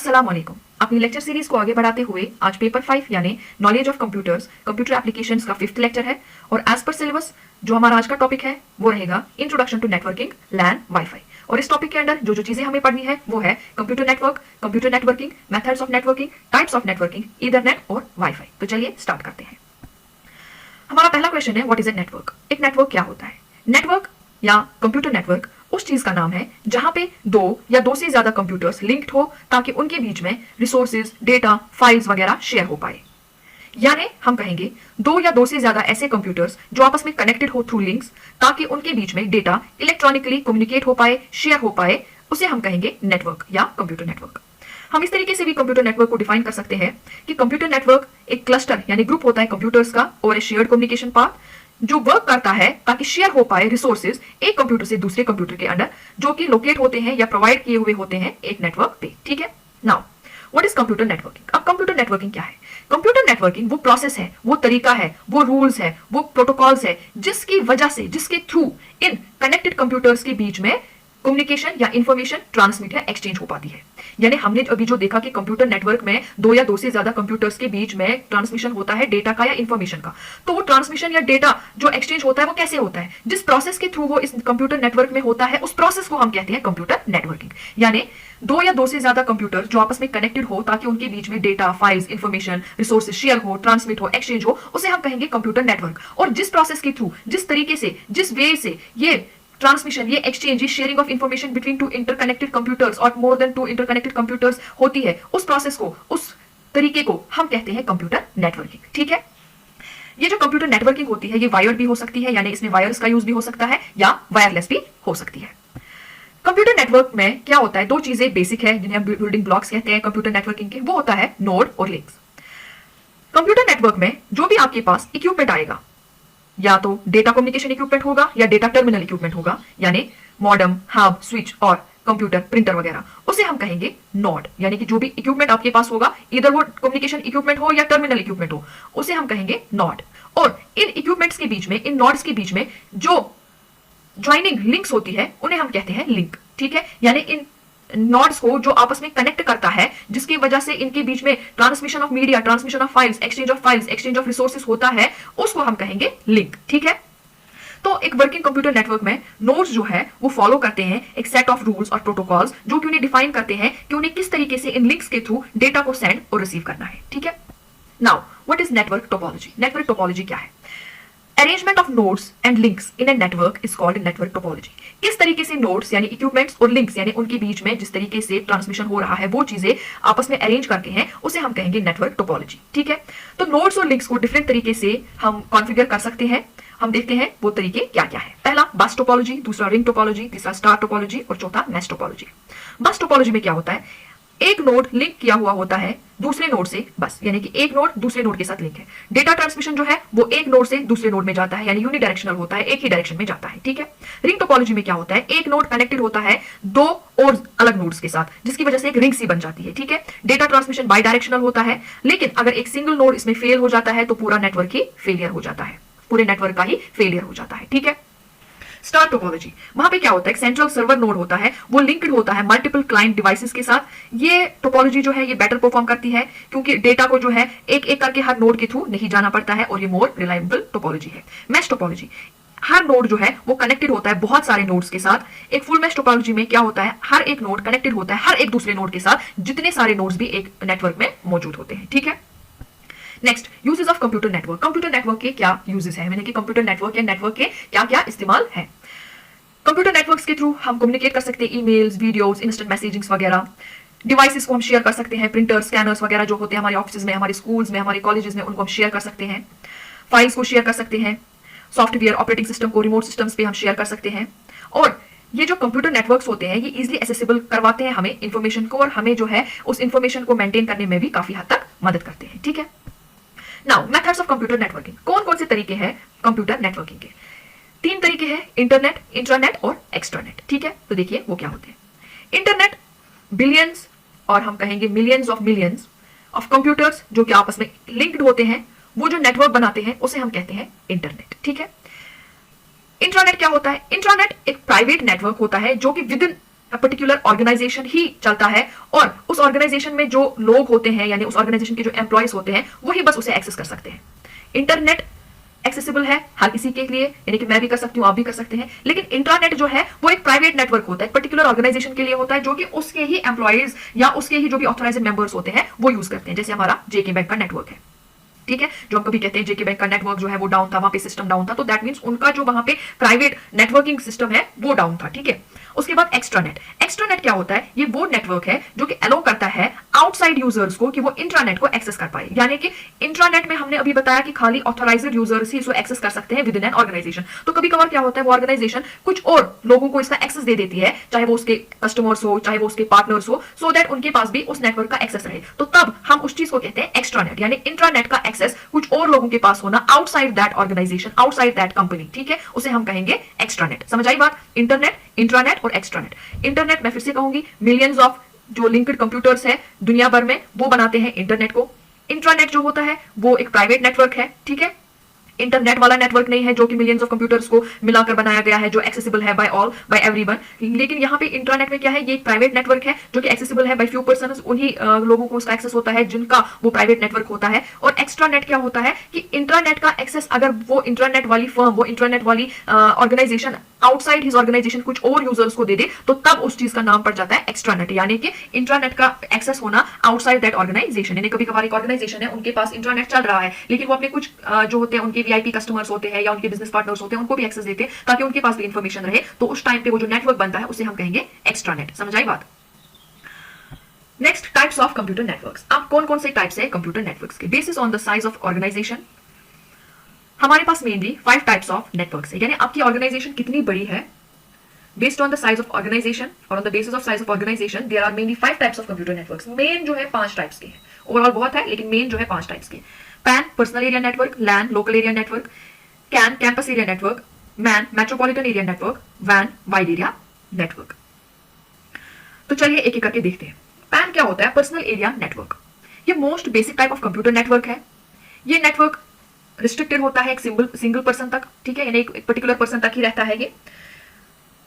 अस्सलाम वालेकुम। अपनी लेक्चर सीरीज को आगे बढ़ाते हुए आज पेपर 5 यानी knowledge of computers computer applications का 5th लेक्चर है और एज पर सिलेबस जो हमारा आज का टॉपिक है वो रहेगा introduction to networking LAN WiFi. और इस टॉपिक के अंदर जो चीजें हमें पढ़नी है वो है computer networking, methods of networking, types of networking, Ethernet और वाईफाई। तो चलिए स्टार्ट करते हैं। हमारा पहला क्वेश्चन है व्हाट इज ए नेटवर्क। एक नेटवर्क क्या होता है? नेटवर्क या कंप्यूटर नेटवर्क उस चीज का नाम है जहां पे दो या दो से ज्यादा कंप्यूटर्स लिंक्ड हो ताकि उनके बीच में रिसोर्सेज, डेटा, फाइल्स वगैरह शेयर हो पाए। यानी हम कहेंगे दो या दो से ज्यादा ऐसे कंप्यूटर्स जो आपस में कनेक्टेड हो थ्रू लिंक्स ताकि उनके बीच में डेटा इलेक्ट्रॉनिकली कम्युनिकेट हो पाए, शेयर हो पाए, उसे हम कहेंगे नेटवर्क या कंप्यूटर नेटवर्क। हम इस तरीके से भी कंप्यूटर नेटवर्क को डिफाइन कर सकते हैं कि कंप्यूटर नेटवर्क एक क्लस्टर यानी ग्रुप होता है कंप्यूटर्स का और ए शेयर्ड कम्युनिकेशन पाथ जो वर्क करता है ताकि शेयर हो पाए रिसोर्सेज एक कंप्यूटर से दूसरे कंप्यूटर के अंदर जो कि लोकेट होते हैं या प्रोवाइड किए हुए होते हैं एक नेटवर्क पे। ठीक है। Now what is computer networking? अब कंप्यूटर नेटवर्किंग क्या है? कंप्यूटर नेटवर्किंग वो प्रोसेस है, वो तरीका है, वो रूल्स है, वो प्रोटोकॉल्स है जिसकी वजह से, जिसके थ्रू इन कनेक्टेड कंप्यूटर्स के बीच में कम्युनिकेशन या इंफॉर्मेशन ट्रांसमिट या एक्सचेंज हो पाती है। यानी हमने अभी जो देखा कि कंप्यूटर नेटवर्क में दो या दो से ज्यादा कंप्यूटर्स के बीच में ट्रांसमिशन होता है डेटा का या इंफॉर्मेशन का, तो वो ट्रांसमिशन या डेटा जो एक्सचेंज होता है वो कैसे होता है? जिस प्रोसेस के थ्रू वो इस कंप्यूटर नेटवर्क में होता है उस प्रोसेस को हम कहते हैं कंप्यूटर नेटवर्किंग। यानी दो या दो से ज्यादा कंप्यूटर जो आपस में कनेक्टेड हो ताकि उनके बीच में data, files, information, resources share हो, ट्रांसमिट हो, एक्सचेंज हो, उसे हम कहेंगे कंप्यूटर नेटवर्क। और जिस प्रोसेस के थ्रू, जिस तरीके से, जिस वे से ये ट्रांसमिशन, ये एक्सचेंज, ये sharing of information between two interconnected computers और more than two interconnected computers होती है, उस प्रोसेस को, उस तरीके को हम कहते हैं कंप्यूटर नेटवर्किंग। ठीक है। ये जो कंप्यूटर नेटवर्किंग होती है ये वायर्ड भी हो सकती है, यानी इसमें वायर्स का यूज भी हो सकता है, या वायरलेस भी हो सकती है। कंप्यूटर नेटवर्क में क्या होता है? दो चीजें बेसिक है जिन्हें हम बिल्डिंग ब्लॉक्स कहते हैं कंप्यूटर नेटवर्किंग के। वो होता है नोड और लिंक्स। कंप्यूटर नेटवर्क में जो भी आपके पास इक्विपमेंट आएगा, या तो डेटा कम्युनिकेशन इक्विपमेंट होगा या डेटा टर्मिनल इक्विपमेंट होगा, यानी मॉडेम, हब, स्विच और कंप्यूटर, प्रिंटर वगैरह, उसे हम कहेंगे नोड। यानी कि जो भी इक्विपमेंट आपके पास होगा, इधर वो कम्युनिकेशन इक्विपमेंट हो या टर्मिनल इक्विपमेंट हो, उसे हम कहेंगे नोड। और इन इक्विपमेंट्स के बीच में, इन नोड्स के बीच में जो ज्वाइनिंग लिंक्स होती है उन्हें हम कहते हैं लिंक। ठीक है। यानी इन नोड्स को जो आपस में कनेक्ट करता है, जिसकी वजह से इनके बीच में transmission of media, transmission of files, exchange of resources होता है, उसको हम कहेंगे लिंक। ठीक है। तो एक वर्किंग कंप्यूटर नेटवर्क में नोड्स जो है वो फॉलो करते हैं एक सेट ऑफ रूल्स और प्रोटोकॉल्स जो कि उन्हें डिफाइन करते हैं कि उन्हें किस तरीके से इन लिंक्स के थ्रू डेटा को सेंड और रिसीव करना है। ठीक है। Now what is network topology? Network topology क्या है? Arrangement of nodes and links in a network is called network topology. किस तरीके से नोड्स यानी इक्विपमेंट्स और लिंक्स यानी उनके बीच में जिस तरीके से ट्रांसमिशन हो रहा है वो चीजें आपस में अरेंज करके हैं, उसे हम कहेंगे नेटवर्क टोपोलॉजी। ठीक है। तो नोड्स और लिंक्स को डिफरेंट तरीके से हम कॉन्फ़िगर कर सकते हैं। हम देखते हैं वो तरीके क्या क्या है। पहला बस टोपोलॉजी, दूसरा रिंग टोपोलॉजी, तीसरा स्टार टोपोलॉजी और चौथा मैश टोपोलॉजी। बस टोपोलॉजी में क्या होता है? एक नोड लिंक किया हुआ होता है दूसरे नोड से, बस यानी कि एक नोड दूसरे नोड के साथ लिंक है। डेटा ट्रांसमिशन जो है वो एक नोड से दूसरे नोड में जाता है, यानी यूनिडायरेक्शनल होता है, एक ही डायरेक्शन में जाता है। ठीक है। रिंग टोपोलॉजी में क्या होता है? एक नोड कनेक्टेड होता है दो और अलग नोड्स के साथ, जिसकी वजह से एक रिंग सी बन जाती है। ठीक है। डेटा ट्रांसमिशन बाई डायरेक्शनल होता है, लेकिन अगर एक सिंगल नोड इसमें फेल हो जाता है तो पूरा नेटवर्क ही फेलियर हो जाता है, पूरे नेटवर्क का ही फेलियर हो जाता है। ठीक है। स्टार टोपोलॉजी, वहां पे क्या होता है? सेंट्रल सर्वर नोड होता है, वो लिंक्ड होता है मल्टीपल क्लाइंट डिवाइसेस के साथ। ये टोपोलॉजी जो है ये बेटर परफॉर्म करती है क्योंकि डेटा को जो है एक एक करके हर नोड के थ्रू नहीं जाना पड़ता है और ये मोर रिलायबल टोपोलॉजी है। मैश टोपोलॉजी, हर नोड जो है वो कनेक्टेड होता है बहुत सारे नोड्स के साथ। एक फुल मैश टोपोलॉजी में क्या होता है? हर एक नोड कनेक्टेड होता है हर एक दूसरे नोड के साथ, जितने सारे नोड्स भी एक नेटवर्क में मौजूद होते हैं। ठीक है। Next, uses of computer network. Computer network के क्या यूजेस है, मैंने कि कंप्यूटर नेटवर्क या नेटवर्क के क्या क्या इस्तेमाल है। कंप्यूटर नेटवर्क्स के थ्रू हम कम्युनिकेट कर सकते हैं, ईमेल्स, वीडियोस, इंस्टेंट मैसेजिंग्स वगैरह। डिवाइसेस को हम शेयर कर सकते हैं, प्रिंटर, स्कैनर्स वगैरह जो होते हैं हमारे ऑफिस में, हमारे स्कूल्स में, हमारे कॉलेजेस में, उनको हम शेयर कर सकते हैं। फाइल्स को शेयर कर सकते हैं, सॉफ्टवेयर, ऑपरेटिंग सिस्टम को रिमोट सिस्टम्स पे हम शेयर कर सकते हैं। और ये जो कंप्यूटर नेटवर्क्स होते हैं ये इजीली एक्सेसिबल करवाते हैं हमें इंफॉर्मेशन को, और हमें जो है उस इंफॉर्मेशन को मेंटेन करने में भी काफी हद तक मदद करते हैं। ठीक है। Now methods of computer networking. कौन कौन से तरीके हैं कंप्यूटर नेटवर्किंग के? तीन तरीके हैं, इंटरनेट, इंट्रानेट और एक्सट्रानेट। ठीक है। तो देखिए वो क्या होते हैं। इंटरनेट बिलियंस और हम कहेंगे मिलियंस ऑफ कंप्यूटर्स जो कि आपस में लिंक्ड होते हैं, वो जो नेटवर्क बनाते हैं उसे हम कहते हैं इंटरनेट। ठीक है। इंट्रानेट क्या होता है? इंट्रानेट एक प्राइवेट नेटवर्क होता है जो कि विद इन पर्टिकुलर ऑर्गेनाइजेशन ही चलता है और उस ऑर्गेनाइजेशन में जो लोग होते हैं यानी उस ऑर्गेनाइजेशन के जो एम्प्लॉयज होते हैं वही बस उसे एक्सेस कर सकते हैं। इंटरनेट एक्सेसिबल है हर किसी के लिए, यानी कि मैं भी कर सकती हूँ, आप भी कर सकते हैं, लेकिन इंट्रानेट जो है वो एक प्राइवेट नेटवर्क होता है, पर्टिकुलर ऑर्गेनाइजेशन के लिए होता है जो कि उसके ही एम्प्लॉयज या उसके ही जो भी ऑथराइज्ड मेंबर्स होते हैं वो यूज करते हैं। जैसे हमारा जेके बैंक का नेटवर्क है, ठीक है, जो हम कभी कहते हैं जेके बैंक का नेटवर्क जो है वो डाउन था, वहां पे सिस्टम डाउन था, तो दैट मींस उनका जो वहां पे प्राइवेट नेटवर्किंग सिस्टम है वो डाउन था, ठीक है। उसके बाद एक्स्ट्रानेट। एक्स्ट्रानेट क्या होता है? ये वो नेटवर्क है जो कि अलाउ करता है आउटसाइड यूजर्स को कि वो इंट्रानेट को एक्सेस कर पाए, यानी कि इंट्रानेट में हमने अभी बताया कि खाली ऑथराइज्ड यूजर्स ही इसको एक्सेस कर सकते हैं विद इन एन ऑर्गेनाइजेशन। तो कभी कभार क्या होता है, वो ऑर्गेनाइजेशन कुछ और लोगों को इसका एक्सेस दे देती है, चाहे वो उसके कस्टमर्स हो, चाहे वो उसके पार्टनर्स हो, सो दैट उनके पास भी उस नेटवर्क का एक्सेस रहे। तो तब हम उस चीज को कहते हैं एक्स्ट्रानेट, यानी इंट्रानेट का एक्सेस कुछ और लोगों के पास होना outside that organisation, outside that company, ठीक है, उसे हम कहेंगे एक्स्ट्रानेट। समझ आई बात? इंटरनेट, इंट्रानेट और एक्स्ट्रानेट। इंटरनेट मैं फिर से कहूंगी, मिलियंस ऑफ जो लिंक्ड कंप्यूटर्स है दुनिया भर में वो बनाते हैं इंटरनेट को। इंट्रानेट जो होता है वो एक प्राइवेट नेटवर्क है, ठीक है, इंटरनेट वाला नेटवर्क नहीं है जो कि मिलियंस ऑफ कंप्यूटर्स को मिलाकर बनाया गया है, जो एक्सेसिबल है बाय ऑल, बाय एवरीवन। लेकिन यहाँ पे इंटरनेट में क्या है, ये एक प्राइवेट नेटवर्क है जो कि एक्सेसिबल है बाय फ्यू पर्सन्स, उन्हीं लोगों को उसका एक्सेस होता है जिनका वो प्राइवेट नेटवर्क होता है। और एक्स्ट्रानेट क्या होता है कि इंटरनेट का एक्सेस अगर वो इंटरनेट वाली फर्म, वो इंटरनेट वाली ऑर्गेनाइजेशन आउटसाइड हिज ऑर्गेनाइजेशन कुछ और यूजर्स को दे दे तो तब उस चीज का नाम पड़ जाता है एक्स्ट्रानेट, यानी कि इंटरनेट का एक्सेस होना आउटसाइड दैट ऑर्गेनाइजेशन। यानी कभी कभार एक ऑर्गेनाइजेशन है, उनके पास इंटरनेट चल रहा है लेकिन वो अपने कुछ जो होते हैं उनके वीआईपी कस्टमर्स होते हैं या उनके बिजनेस पार्टनर्स होते हैं उनको भी एक्सेस देते हैं ताकि उनके पास भी इंफॉर्मेशन रहे, तो उस टाइम पे वो जो नेटवर्क बनता है उसे हम कहेंगे एक्स्ट्रानेट। समझ आई बात? Next, types of computer networks. अब कौन कौन से टाइप्स है कंप्यूटर नेटवर्क्स के? Basis on the size of organisation हमारे पास मेनली 5 टाइप्स ऑफ नेटवर्क्स है, यानी आपकी ऑर्गेनाइजेशन कितनी बड़ी है, based on the size of organization or on the basis of size of organization there are mainly 5 types of computer networks। Main जो है 5 टाइप्स के हैं, ओवरऑल बहुत है लेकिन मेन जो है 5 टाइप्स के। PAN personal area network, LAN local area network, CAN campus area network, MAN metropolitan area network, वैन वाइड एरिया नेटवर्क। तो चलिए एक एक करके देखते हैं। पैन क्या होता है? Personal area network. ये most basic type of computer network है। ये नेटवर्क रिस्ट्रिक्टेड होता है एक सिंगल पर्सन तक, ठीक है, यानी एक पर्टिकुलर पर्सन तक ही रहता है ये।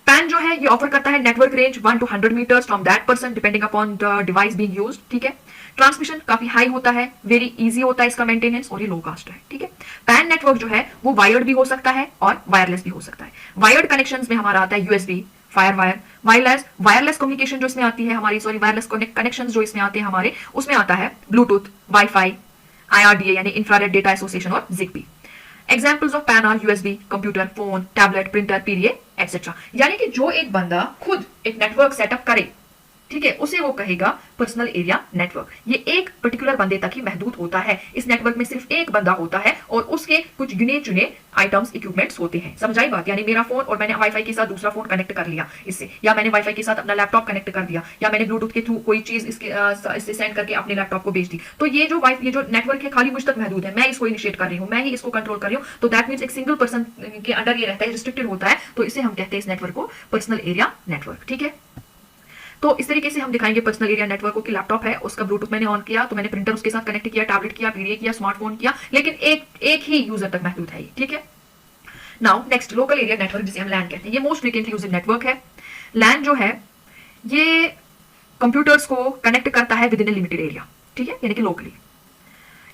पैन जो है ये ऑफर करता है network range 1 to 100 metres from that person depending upon the device being used, ठीक है। ट्रांसमिशन काफी हाई होता है, वेरी इजी होता है इसका मेंटेनेंस और ये लो कास्ट है, ठीक है। पैन नेटवर्क जो है वो वायर्ड भी हो सकता है और वायरलेस भी हो सकता है। वायर्ड कनेक्शंस में हमारा आता है USB, fire wire, wireless communication जो इसमें आती है हमारी, वायरलेस कनेक्शंस जो इसमें आते हैं हमारे, उसमें आता है ब्लूटूथ, वाईफाई, IRDA यानी इंफ्रारेड डेटा एसोसिएशन और ZigBee। Examples of PAN are USB, computer, phone, tablet, printer, PDA etcetera. यानी कि जो एक बंदा खुद एक नेटवर्क सेटअप करे, ठीक है, उसे वो कहेगा पर्सनल एरिया नेटवर्क। ये एक पर्टिकुलर बंदे तक ही महदूद होता है। इस नेटवर्क में सिर्फ एक बंदा होता है और उसके कुछ गिने चुने आइटम्स, इक्विपमेंट्स होते हैं। समझाई बात? यानी मेरा फोन और मैंने वाईफाई के साथ दूसरा फोन कनेक्ट कर लिया इससे, या मैंने वाईफाई के साथ अपना लैपटॉप कनेक्ट कर दिया, या मैंने ब्लूटूथ के थ्रू कोई चीज इससे सेंड करके अपने लैपटॉप को भेज दी, तो ये जो नेटवर्क है खाली मुझ तक महदूद है, मैं इसको इनिशिएट कर रही हूँ, मैं ही इसको कंट्रोल कर रही हूँ, तो दैट मीन्स एक सिंगल पर्सन के अंडर ये रहता है, रिस्ट्रिक्टेड होता है, तो इसे हम कहते हैं इस नेटवर्क को पर्सनल एरिया नेटवर्क, ठीक है। तो इस तरीके से हम दिखाएंगे पर्सनल एरिया नेटवर्क को कि लैपटॉप है, उसका ब्लूटूथ मैंने ऑन किया तो मैंने प्रिंटर उसके साथ कनेक्ट किया, टैबलेट किया, पीडीए किया, स्मार्टफोन किया, लेकिन एक ही यूजर तक महदूद है, ठीक है। Now next, local area network जिसे हम लैन कहते हैं। ये मोस्ट फ्रीक्वेंटली यूज्ड नेटवर्क है। लैन जो है ये कंप्यूटर्स को कनेक्ट करता है with in A limited area, ठीक है, यानी कि लोकली।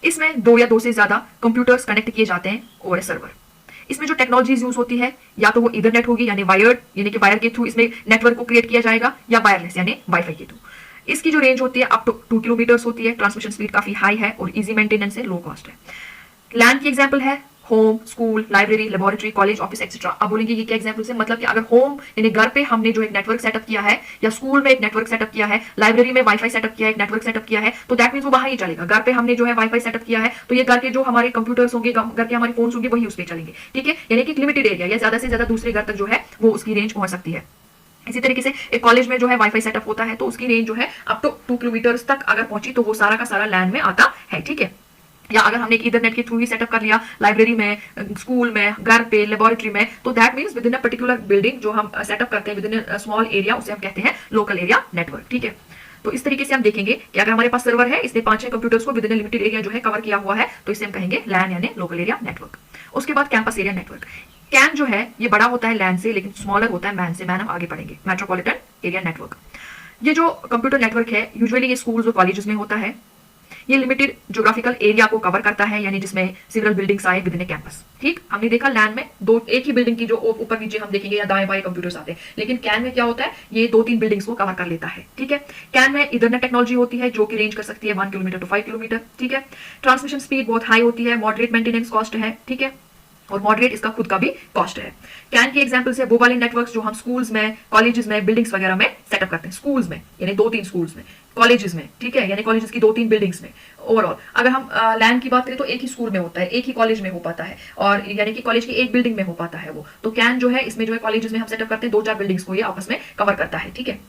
इसमें 2 या 2 से ज्यादा कंप्यूटर्स कनेक्ट किए जाते हैं ओवर ए सर्वर। इसमें जो टेक्नोलॉजीज यूज होती है या तो वो इथरनेट होगी यानी वायर्ड, यानी कि वायर के थ्रू इसमें नेटवर्क को क्रिएट किया जाएगा, या वायरलेस यानी वाईफाई के थ्रू। इसकी जो रेंज होती है अप टू 2 किलोमीटर्स होती है। ट्रांसमिशन स्पीड काफी हाई है और इजी मेंटेनेंस है, लो कॉस्ट है। लैन की एग्जांपल है home, school, library, laboratory, college, office etcetera. अब बोलेंगे ये क्या एग्जांपल्स है? मतलब कि अगर होम यानी घर पे हमने जो एक नेटवर्क सेटअप किया है, या स्कूल में एक नेटवर्क सेटअप किया है, लाइब्रेरी में वाईफाई सेटअप किया है, एक नेटवर्क सेटअप किया है, तो दैट मींस वो बाहर ही चलेगा। घर पे हमने जो है वाईफाई सेटअप किया है तो ये घर के जो हमारे कंप्यूटर्स होंगे, घर के हमारे फोन्स होंगे, वही उस पर चलेंगे, ठीक है, यानी कि लिमिटेड एरिया या ज्यादा से ज्यादा दूसरे घर तक जो है वो उसकी रेंज पहुंच सकती है। इसी तरीके से एक कॉलेज में जो है वाईफाई सेटअप होता है तो उसकी रेंज जो है अप टू 2 किलोमीटर्स तक अगर पहुंची तो वो सारा का सारा लैन में आता है, ठीक है। या अगर हमने इथरनेट के थ्रू ही सेटअप कर लिया लाइब्रेरी में, स्कूल में, घर पे, लेबोरेटरी में, तो that means with in a particular building जो हम सेटअप करते हैं with in a small area, उसे हम कहते हैं लोकल एरिया नेटवर्क, ठीक है। तो इस तरीके से हम देखेंगे कि अगर हमारे पास सर्वर है, इसने 5-6 कंप्यूटर्स को with in a limited area जो है कवर किया हुआ है, तो इसे हम कहेंगे लैन यानी लोकल एरिया नेटवर्क। उसके बाद कैंपस एरिया नेटवर्क। कैन जो है ये बड़ा होता है लैन से, लेकिन स्मॉलर होता है मैन से। मैन हम आगे पढ़ेंगे। मेट्रोपॉलिटन एरिया नेटवर्क, ये जो कंप्यूटर नेटवर्क है यूजुअली ये स्कूल्स और कॉलेजेस में होता है। ये लिमिटेड ज्योग्राफिकल एरिया को कवर करता है, यानी जिसमें सिविल बिल्डिंग्स आए विद इन ए कैंपस। ठीक, हमने देखा लैन में दो एक ही बिल्डिंग की जो ऊपर नीचे हम देखेंगे या दाएं बाएं कंप्यूटर्स आते हैं, लेकिन कैन में क्या होता है, ये 2-3 बिल्डिंग्स को कवर कर लेता है। ठीक है, कैन में इथरनेट टेक्नोलॉजी होती है जो कि रेंज कर सकती है 1 किलोमीटर टू 5 किलोमीटर। ठीक है, ट्रांसमिशन स्पीड बहुत हाई होती है, मॉडरेट मेंटेनेंस कॉस्ट है। ठीक है, और मॉडरेट इसका खुद का भी कॉस्ट है। कैन की एग्जांपल्स है वो वाले नेटवर्क्स जो हम स्कूल्स में, कॉलेजेस में, बिल्डिंग्स वगैरह में सेटअप करते हैं। स्कूल्स में यानी 2-3 स्कूल्स में, कॉलेजेस में, ठीक है, यानी कॉलेजेस की 2-3 बिल्डिंग्स में। ओवरऑल अगर हम लैन की बात करें तो एक ही स्कूल में होता है, एक ही कॉलेज में हो पाता है, और यानी कि कॉलेज की एक बिल्डिंग में हो पाता है वो। तो कैन जो है इसमें जो है कॉलेजेस में हम सेटअप करते हैं 2-4 बिल्डिंग्स को ये आपस में कवर करता है। ठीक है,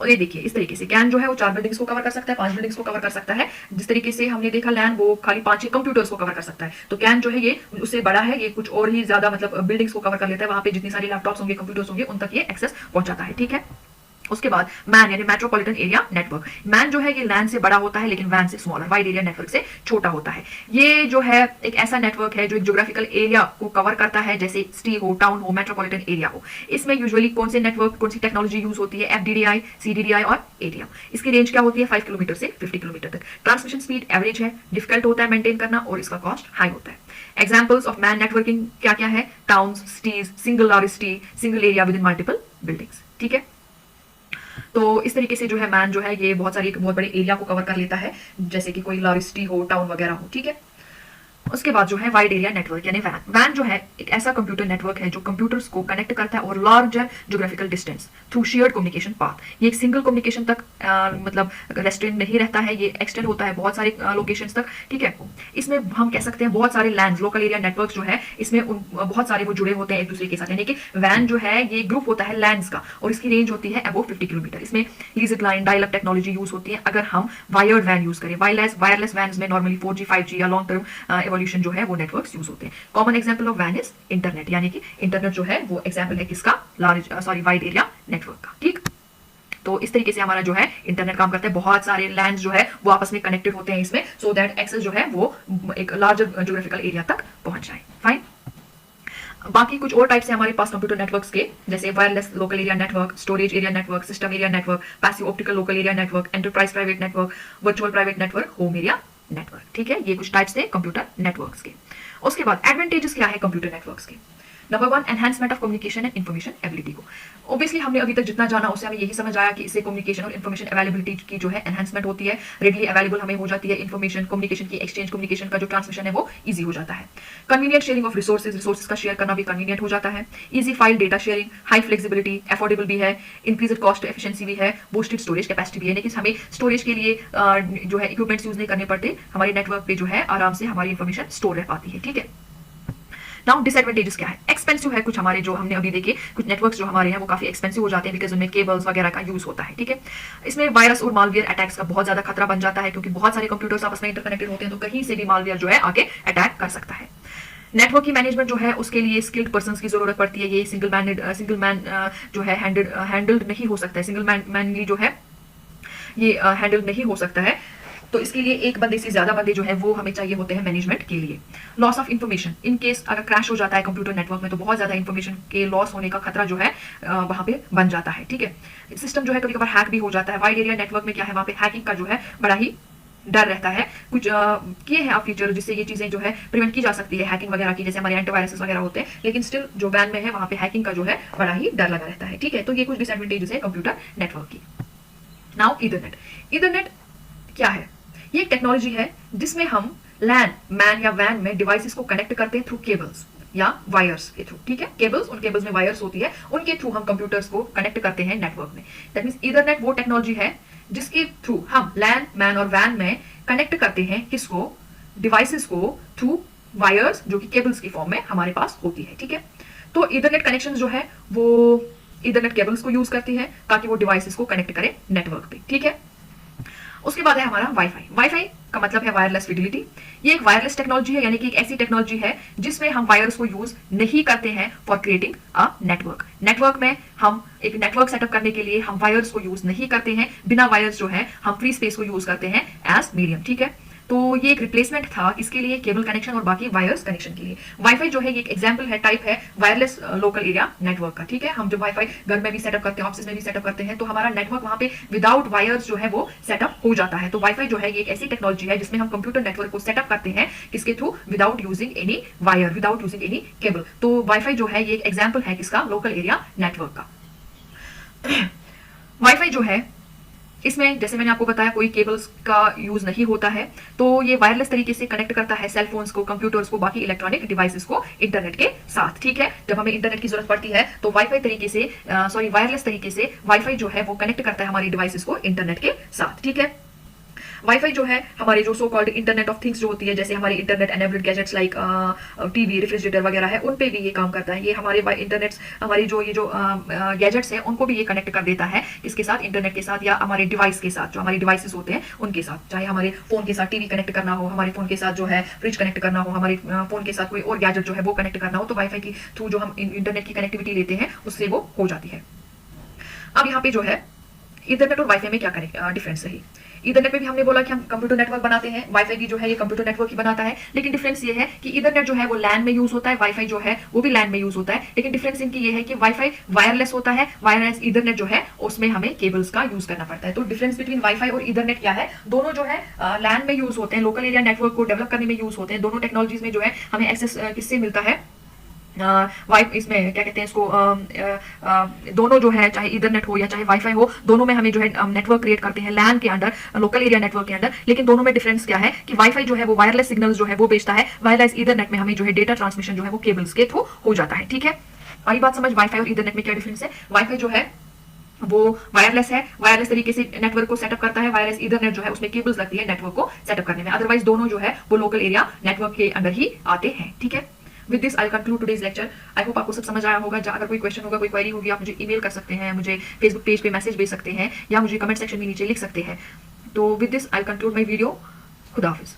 और ये देखिए इस तरीके से कैन जो है वो 4 बिल्डिंग्स को कवर कर सकता है, 5 बिल्डिंग्स को कवर कर सकता है। जिस तरीके से हमने देखा लैन वो खाली 5-6 कंप्यूटर्स को कवर कर सकता है, तो कैन जो है ये उससे बड़ा है, ये कुछ और ही ज्यादा मतलब बिल्डिंग्स को कवर कर लेता है। वहां पे जितनी सारी लैपटॉप्स होंगे, कंप्यूटर्स होंगे, उन तक ये एक्सेस पहुंचाता है। ठीक है, उसके बाद मैन यानी मेट्रोपॉलिटन एरिया नेटवर्क। मैन जो है ये लैन से बड़ा होता है, लेकिन वैन से स्मॉलर, वाइड एरिया नेटवर्क से छोटा होता है। ये जो है एक ऐसा नेटवर्क है जो एक ज्योग्राफिकल एरिया को कवर करता है, जैसे सिटी हो, टाउन हो, मेट्रोपॉलिटन एरिया हो। इसमें यूजुअली कौन से नेटवर्क, कौन सी टेक्नोलॉजी यूज होती है, FDDI, CDDI और ADM। इसकी रेंज क्या होती है 5 किलोमीटर से 50 किलोमीटर तक। ट्रांसमिशन स्पीड एवरेज है, डिफिकल्ट होता है मेंटेन करना, और इसका कॉस्ट हाई होता है। एग्जाम्पल्स ऑफ मैन नेटवर्किंग क्या क्या है, towns, cities, single large city, single area with in multiple buildings. ठीक है, तो इस तरीके से जो है मैन जो है ये बहुत बड़े एरिया को कवर कर लेता है, जैसे कि कोई लार्ज सिटी हो, टाउन वगैरह हो। ठीक है, उसके बाद जो है वाइड एरिया नेटवर्क यानी वैन। वैन जो है एक ऐसा कंप्यूटर नेटवर्क है जो कंप्यूटर्स को कनेक्ट करता है और larger geographical distance through shared communication path. ये एक सिंगल कम्युनिकेशन तक मतलब रेस्ट्रेंट नहीं रहता है, ये एक्सटेंड होता है बहुत सारे लोकेशंस तक। ठीक है, इसमें हम कह सकते हैं बहुत सारे लैंड लोकल एरिया नेटवर्क जो है इसमें बहुत सारे वो जुड़े होते हैं एक दूसरे के साथ, यानी कि वैन जो है ये ग्रुप होता है लैंड्स का, और इसकी रेंज होती है अबव 50 किलोमीटर। इसमें leased line, dial up technology use होती है अगर हम वायर्ड वैन यूज करें। वायरलेस वैन में नॉर्मली 4G 5G या लॉन्ग टर्म एवोल्यूशन जो है वो नेटवर्क्स यूज होते हैं। कॉमन एग्जांपल ऑफ वैन इज इंटरनेट, यानी कि इंटरनेट जो है वो एग्जांपल है किसका, वाइड एरिया नेटवर्क का। ठीक, तो इस तरीके से हमारा जो है इंटरनेट काम करता है। बहुत सारे लैंड जो है वो आपस में कनेक्टेड होते हैं इसमें, सो दैट एक्सेस जो है वो एक लार्जर ज्योग्राफिकल एरिया तक पहुंच जाए। फाइन, बाकी कुछ और टाइप्स है हमारे पास कंप्यूटर नेटवर्क्स के, जैसे wireless local area network, storage area network, system area network, passive optical local area network, enterprise private network, virtual private network, home area network. ठीक है, ये कुछ टाइप्स थे कंप्यूटर नेटवर्क्स के। उसके बाद एडवांटेजेस क्या है कंप्यूटर नेटवर्क्स के। Number 1, enhancement of communication and information ability को। ऑब्वियसली हमने अभी तक जितना जाना उससे हमें यही समझ आया कि इससे कम्युनिकेशन और इन्फॉर्मेशन अवेलेबिलिटी की जो है एनहांसमेंट होती है, रेडली अवेलेबल हमें हो जाती है इन्फॉर्मेशन, कम्युनिकेशन की एक्सचेंज, कम्युनिकेशन का जो ट्रांसमिशन है वो इजी हो जाता है। कन्वीनियंट शेयरिंग ऑफ रिसोर्सेज का शेयर करना भी कन्वीनियंट हो जाता है। Easy file data sharing, high flexibility, affordable भी है, इंक्रीज कॉस्ट एफिशिएंसी भी है, बूस्टेड स्टोरेज कैपेसिटी भी है, लेकिन हमें स्टोरेज के लिए जो है इक्विपमेंट्स यूज नहीं करने पड़ते, हमारे नेटवर्क पे जो है आराम से हमारी इन्फॉर्मेशन स्टोर रह पाती है। ठीक है, नाउ डिसएडवांटेजेस क्या है, एक्सपेंसिव है कुछ हमारे जो हमने अभी देखे, कुछ नेटवर्क्स जो हमारे हैं वो काफी एक्सपेंसिव हो जाते हैं बिकॉज उनमें केबल्स वगैरह का यूज होता है। ठीक है, इसमें वायरस और मालवेयर अटैक्स का बहुत ज्यादा खतरा बन जाता है, क्योंकि बहुत सारे कंप्यूटर्स आपस में इंटरकनेक्टेड होते हैं, तो कहीं से भी मालवेयर जो है आके अटैक कर सकता है। नेटवर्क की मैनेजमेंट जो है उसके लिए स्किल्ड पर्संस की जरूरत पड़ती है। ये सिंगल मैन जो है हैंडल्ड नहीं हो सकता है, सिंगल मैनली जो है ये हैंडल नहीं हो सकता है, तो इसके लिए एक बंदे से ज्यादा बंदे जो है वो हमें चाहिए होते हैं मैनेजमेंट के लिए। Loss of information, in case अगर क्रैश हो जाता है कंप्यूटर नेटवर्क में तो बहुत ज्यादा इन्फॉर्मेशन के लॉस होने का खतरा जो है वहां पे बन जाता है। ठीक है, सिस्टम जो है कभी कभार हैक भी हो जाता है। वाइड एरिया नेटवर्क में क्या है, वहां पे हैकिंग का जो है बड़ा ही डर रहता है। कुछ किए हैं आप फीचर जिससे ये चीजें जो है प्रिवेंट की जा सकती है हैकिंग वगैरह की, जैसे हमारे एंटीवायरस वगैरह होते हैं, लेकिन स्टिल जो वैन में है वहां पे हैकिंग का जो है बड़ा ही डर लगा रहता है। ठीक है, तो ये कुछ डिसएडवांटेजेस है कंप्यूटर नेटवर्क की। Now Ethernet. ईथरनेट क्या है, ये एक टेक्नोलॉजी है जिसमें हम लैन, मैन या वैन में डिवाइसेस को कनेक्ट करते हैं थ्रू केबल्स या वायर्स के थ्रू। ठीक है, केबल्स, उन केबल्स में वायर्स होती है, उनके थ्रू हम कंप्यूटर्स को कनेक्ट करते हैं नेटवर्क में। दैट मींस ईथरनेट वो टेक्नोलॉजी है जिसके थ्रू हम लैन, मैन और वैन में कनेक्ट करते हैं किसको, डिवाइसेस को, थ्रू वायर्स जो कि केबल्स की फॉर्म में हमारे पास होती है। ठीक है, तो ईथरनेट कनेक्शन जो है वो ईथरनेट केबल्स को यूज करती है ताकि वो डिवाइसेस को कनेक्ट करे नेटवर्क पे। ठीक है, उसके बाद है हमारा वाईफाई। वाईफाई का मतलब है वायरलेस फिडिलिटी। ये एक वायरलेस टेक्नोलॉजी है, यानी कि एक ऐसी टेक्नोलॉजी है जिसमें हम वायर्स को यूज नहीं करते हैं for creating a network. Network में हम एक नेटवर्क सेटअप करने के लिए हम वायर्स को यूज नहीं करते हैं, बिना वायर्स जो है हम फ्री स्पेस को यूज करते हैं एज मीडियम। ठीक है, तो ये एक रिप्लेसमेंट था किसके लिए, केबल कनेक्शन और बाकी वायर्स कनेक्शन के लिए। वाईफाई जो है ये एक एग्जांपल है, टाइप है वायरलेस लोकल एरिया नेटवर्क का, ठीक है। हम जो वाईफाई घर में भी सेटअप करते हैं, ऑफिस में भी सेटअप करते हैं, तो हमारा नेटवर्क वहां पे विदाउट वायर्स जो है वो सेटअप हो जाता है। तो वाईफाई जो है ये एक ऐसी टेक्नोलॉजी है जिसमें हम कंप्यूटर नेटवर्क को सेटअप करते हैं किसके through, without using any wire, without using any cable. तो वाईफाई जो है ये एक एग्जांपल है किसका, लोकल एरिया नेटवर्क का। वाईफाई जो है इसमें जैसे मैंने आपको बताया कोई केबल्स का यूज नहीं होता है, तो ये वायरलेस तरीके से कनेक्ट करता है सेल फोन्स को, कंप्यूटर्स को, बाकी इलेक्ट्रॉनिक डिवाइसेस को इंटरनेट के साथ, ठीक है। जब हमें इंटरनेट की जरूरत पड़ती है तो वाईफाई तरीके से वायरलेस तरीके से वाईफाई जो है वो कनेक्ट करता है हमारी डिवाइसेस को इंटरनेट के साथ, ठीक है। वाईफाई जो है हमारे जो so called internet of things जो होती है, जैसे हमारी internet enabled gadgets like TV, refrigerator वगैरह है, उन पे भी ये काम करता है। ये हमारे इंटरनेट हमारी जो गैजेट्स है उनको भी ये कनेक्ट कर देता है इसके साथ, इंटरनेट के साथ, या हमारे डिवाइस के साथ, जो हमारे डिवाइसेस होते हैं उनके साथ। चाहे हमारे फोन के साथ टीवी कनेक्ट करना हो, हमारे फोन के साथ जो है फ्रिज कनेक्ट करना हो, हमारे फोन के साथ कोई और गैजेट जो है वो कनेक्ट करना हो, तो वाईफाई के थ्रू जो हम इंटरनेट की कनेक्टिविटी लेते हैं उससे वो हो जाती है। अब यहाँ पे जो है इंटरनेट और वाईफाई में क्या डिफरेंस रही। इंटरनेट में भी हमने बोला कि हम कंप्यूटर नेटवर्क बनाते हैं, वाईफाई भी जो है ये कंप्यूटर नेटवर्क ही बनाता है, लेकिन डिफरेंस ये है कि इंटरनेट जो है वो लैन में यूज होता है, वाईफाई जो है वो भी लैन में यूज होता है, लेकिन डिफरेंस इनकी ये है कि वाईफाई वायरलेस होता है, वायरलेस इंटरनेट जो है उसमें हमें केबल्स का यूज करना पड़ता है। तो डिफरेंस बिटवीन वाईफाई और इंटरनेट क्या है, दोनों जो है लैन में यूज होते हैं, लोकल एरिया नेटवर्क को डेवलप करने में यूज होते हैं। दोनों टेक्नोलॉजीज में जो है हमें एक्सेस किससे मिलता है, इसमें क्या कहते हैं इसको, दोनों जो है चाहे इंटरनेट हो या चाहे वाईफाई हो, दोनों में हमें जो है नेटवर्क क्रिएट करते हैं लैन के अंदर, लोकल एरिया नेटवर्क के अंदर। लेकिन दोनों में डिफरेंस क्या है कि वाईफाई जो है वो वायरलेस सिग्नल्स जो है वो भेजता है, वायरलेस इंटरनेट में हमें जो है डेटा ट्रांसमिशन जो है वो केबल्स के थ्रू हो जाता है, ठीक है। आई बात समझ, वाईफाई और इंटरनेट में क्या डिफरेंस है। वाईफाई जो है वो वायरलेस है, वायरलेस तरीके से नेटवर्क को सेटअप करता है, वायरलेस इंटरनेट जो है उसमें केबल्स लगती है नेटवर्क को सेटअप करने में, अदरवाइज दोनों जो है वो लोकल एरिया नेटवर्क के अंदर ही आते हैं, ठीक है। With this I conclude today's lecture. I hope आपको सब समझ आया होगा। अगर कोई क्वेश्चन होगा, कोई क्वेरी होगी, आप मुझे ईमेल कर सकते हैं, मुझे फेसबुक पेज पे मैसेज भेज सकते हैं, या मुझे कमेंट सेक्शन में नीचे लिख सकते हैं। तो with this I conclude my video. खुदा हाफिज।